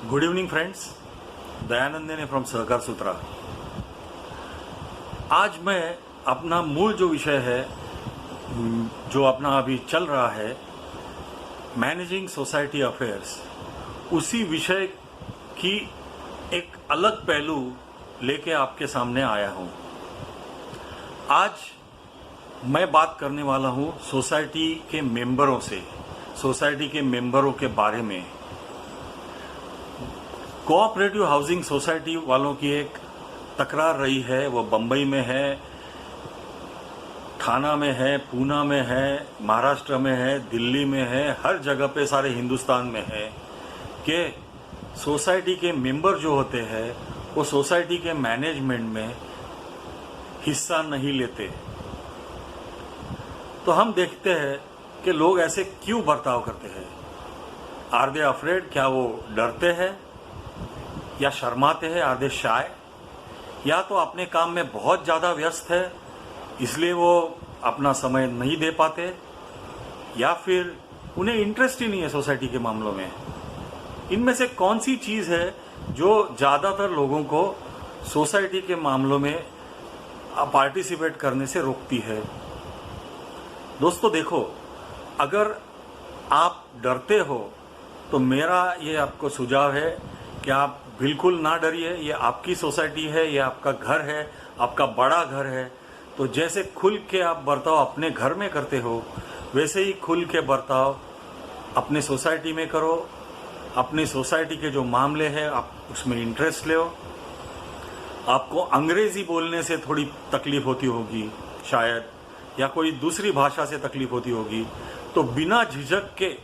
Good evening friends, Dayanand ने from सहकार सूत्रा। आज मैं अपना मूल जो विषय है, जो अपना अभी चल रहा है, मैनेजिंग सोसाइटी अफेयर्स, उसी विषय की एक अलग पहलू लेके आपके सामने आया हूं। आज मैं बात करने वाला हूं सोसाइटी के मेंबरों से, सोसाइटी के मेंबरों के बारे में। कोऑपरेटिव हाउसिंग सोसाइटी वालों की एक तकरार रही है, वो बम्बई में है, थाना में है, पूना में है, महाराष्ट्र में है, दिल्ली में है, हर जगह पे सारे हिंदुस्तान में है कि सोसाइटी के मेंबर जो होते हैं वो सोसाइटी के मैनेजमेंट में हिस्सा नहीं लेते। तो हम देखते हैं कि लोग ऐसे क्यों बर्ताव करते हैं। आर दे अफ्रेड, क्या वो डरते हैं या शर्माते हैं? आर दे शाय, या तो अपने काम में बहुत ज़्यादा व्यस्त है इसलिए वो अपना समय नहीं दे पाते, या फिर उन्हें इंटरेस्ट ही नहीं है सोसाइटी के मामलों में। इनमें से कौन सी चीज़ है जो ज़्यादातर लोगों को सोसाइटी के मामलों में पार्टिसिपेट करने से रोकती है? दोस्तों देखो, अगर आप डरते हो तो मेरा ये आपको सुझाव है कि आप बिल्कुल ना डरिए। ये आपकी सोसाइटी है, ये आपका घर है, आपका बड़ा घर है। तो जैसे खुल के आप बर्ताव अपने घर में करते हो, वैसे ही खुल के बर्ताव अपने सोसाइटी में करो। अपनी सोसाइटी के जो मामले हैं आप उसमें इंटरेस्ट ले। आपको अंग्रेजी बोलने से थोड़ी तकलीफ होती होगी शायद, या कोई दूसरी भाषा से तकलीफ होती होगी, तो बिना झिझक के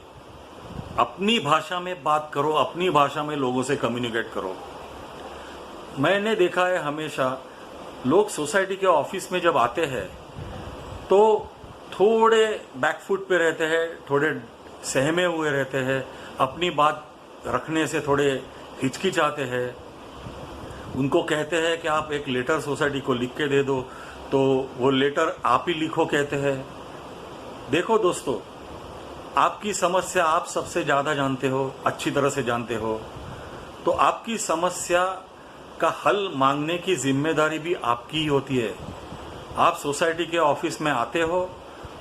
अपनी भाषा में बात करो, अपनी भाषा में लोगों से कम्युनिकेट करो। मैंने देखा है हमेशा लोग सोसाइटी के ऑफिस में जब आते हैं तो थोड़े बैकफुट पे रहते हैं, थोड़े सहमे हुए रहते हैं, अपनी बात रखने से थोड़े हिचकिचाते हैं। उनको कहते हैं कि आप एक लेटर सोसाइटी को लिख के दे दो, तो वो लेटर आप ही लिखो कहते हैं। देखो दोस्तों, आपकी समस्या आप सबसे ज़्यादा जानते हो, अच्छी तरह से जानते हो, तो आपकी समस्या का हल मांगने की जिम्मेदारी भी आपकी ही होती है। आप सोसाइटी के ऑफिस में आते हो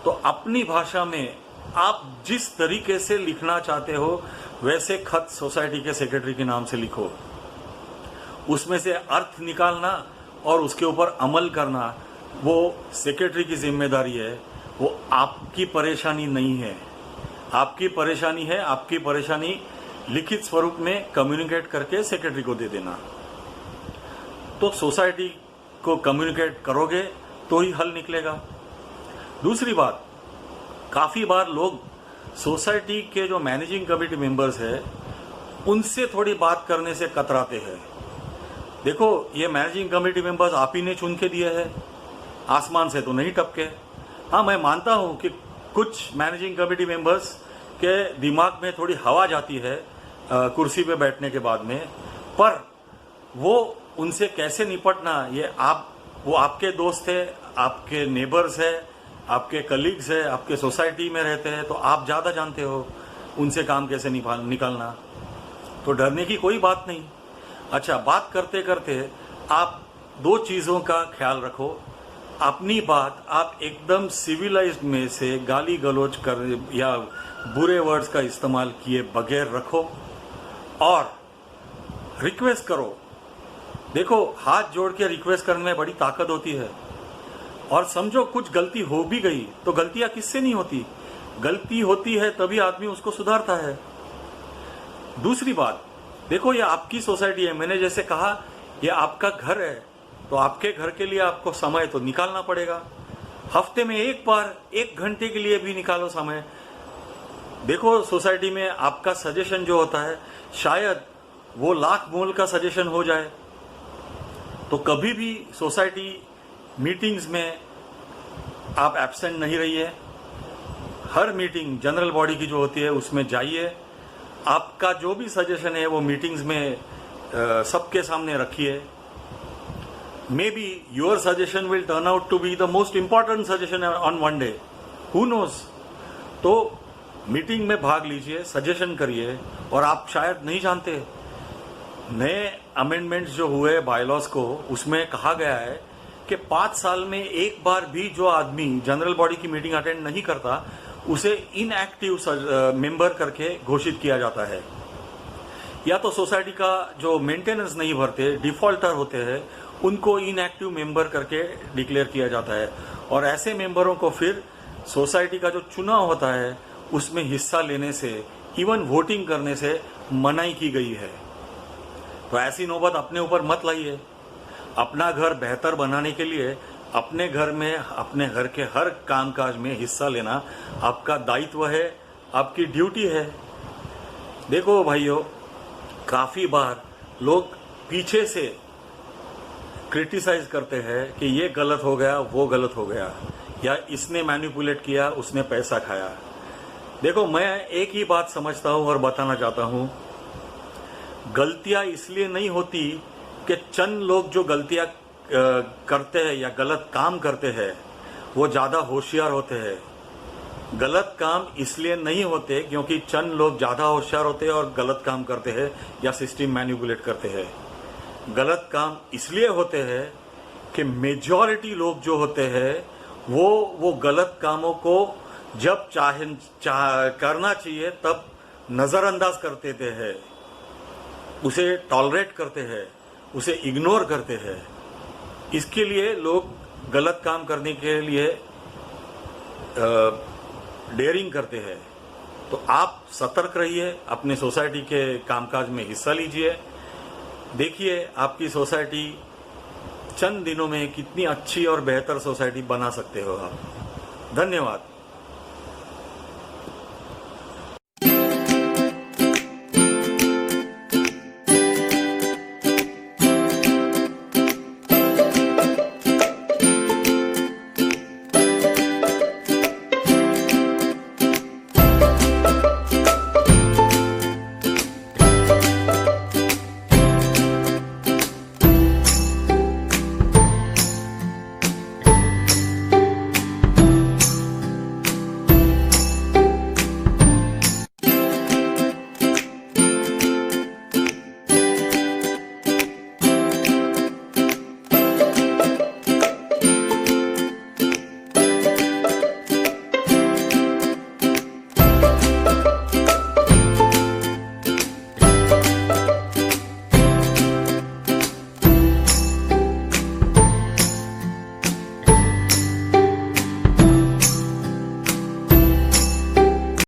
तो अपनी भाषा में आप जिस तरीके से लिखना चाहते हो वैसे खत सोसाइटी के सेक्रेटरी के नाम से लिखो। उसमें से अर्थ निकालना और उसके ऊपर अमल करना वो सेक्रेटरी की जिम्मेदारी है, वो आपकी परेशानी नहीं है। आपकी परेशानी है, आपकी परेशानी लिखित स्वरूप में कम्युनिकेट करके सेक्रेटरी को दे देना। तो सोसाइटी को कम्युनिकेट करोगे तो ही हल निकलेगा। दूसरी बात, काफ़ी बार लोग सोसाइटी के जो मैनेजिंग कमेटी मेंबर्स है उनसे थोड़ी बात करने से कतराते हैं। देखो, ये मैनेजिंग कमेटी मेंबर्स आप ही ने चुन के दिए हैं, आसमान से तो नहीं टपके। हाँ, मैं मानता हूँ कि कुछ मैनेजिंग कमेटी मेंबर्स के दिमाग में थोड़ी हवा जाती है कुर्सी पे बैठने के बाद में, पर वो उनसे कैसे निपटना, ये वो आपके दोस्त है, आपके नेबर्स है, आपके कलीग्स है, आपके सोसाइटी में रहते हैं, तो आप ज़्यादा जानते हो उनसे काम कैसे निकालना। तो डरने की कोई बात नहीं। अच्छा, बात करते करते आप दो चीज़ों का ख्याल रखो। अपनी बात आप एकदम सिविलाइज्ड में से गाली गलौज कर या बुरे वर्ड्स का इस्तेमाल किए बगैर रखो और रिक्वेस्ट करो। देखो, हाथ जोड़ के रिक्वेस्ट करने में बड़ी ताकत होती है। और समझो कुछ गलती हो भी गई तो गलतियां किससे नहीं होती, गलती होती है तभी आदमी उसको सुधारता है। दूसरी बात, देखो, ये आपकी सोसाइटी है। मैंने जैसे कहा, ये आपका घर है, तो आपके घर के लिए आपको समय तो निकालना पड़ेगा। हफ्ते में एक बार 1 घंटे के लिए भी निकालो समय। देखो, सोसाइटी में आपका सजेशन जो होता है शायद वो लाख मोल का सजेशन हो जाए। तो कभी भी सोसाइटी मीटिंग्स में आप एब्सेंट नहीं रहिए। हर मीटिंग जनरल बॉडी की जो होती है उसमें जाइए। आपका जो भी सजेशन है वो मीटिंग्स में सबके सामने रखिए। Maybe your suggestion will turn out to be the most important suggestion on one day, who knows. तो मीटिंग में भाग लीजिए, सजेशन करिए। और आप शायद नहीं जानते नए अमेंडमेंट्स जो हुए बायलॉज को, उसमें कहा गया है कि 5 साल में एक बार भी जो आदमी जनरल बॉडी की मीटिंग अटेंड नहीं करता उसे इनएक्टिव मेंबर करके घोषित किया जाता है। या तो सोसाइटी का जो मेंटेनेंस नहीं भरते, डिफॉल्टर होते हैं, उनको इनएक्टिव मेंबर करके डिक्लेयर किया जाता है और ऐसे मेंबरों को फिर सोसाइटी का जो चुनाव होता है उसमें हिस्सा लेने से, इवन वोटिंग करने से मनाही की गई है। तो ऐसी नौबत अपने ऊपर मत लाइए। अपना घर बेहतर बनाने के लिए अपने घर में, अपने घर के हर कामकाज में हिस्सा लेना आपका दायित्व है, आपकी ड्यूटी है। देखो भाइयों, काफी बार लोग पीछे से क्रिटिसाइज करते हैं कि ये गलत हो गया, वो गलत हो गया, या इसने मैनिपुलेट किया, उसने पैसा खाया। देखो, मैं एक ही बात समझता हूं और बताना चाहता हूं, गलतियां इसलिए नहीं होती कि चंद लोग जो गलतियां करते हैं या गलत काम करते हैं वो ज्यादा होशियार होते हैं। गलत काम इसलिए नहीं होते क्योंकि चंद लोग ज्यादा होशियार होते हैं और गलत काम करते हैं या सिस्टम मैनिपुलेट करते हैं। गलत काम इसलिए होते हैं कि मेजॉरिटी लोग जो होते हैं वो गलत कामों को जब करना चाहिए तब नजरअंदाज कर देते हैं, उसे टॉलरेट करते हैं, उसे इग्नोर करते हैं। इसके लिए लोग गलत काम करने के लिए डेयरिंग करते हैं। तो आप सतर्क रहिए, अपने सोसाइटी के कामकाज में हिस्सा लीजिए। देखिए आपकी सोसाइटी चंद दिनों में कितनी अच्छी और बेहतर सोसाइटी बना सकते हो आप। धन्यवाद।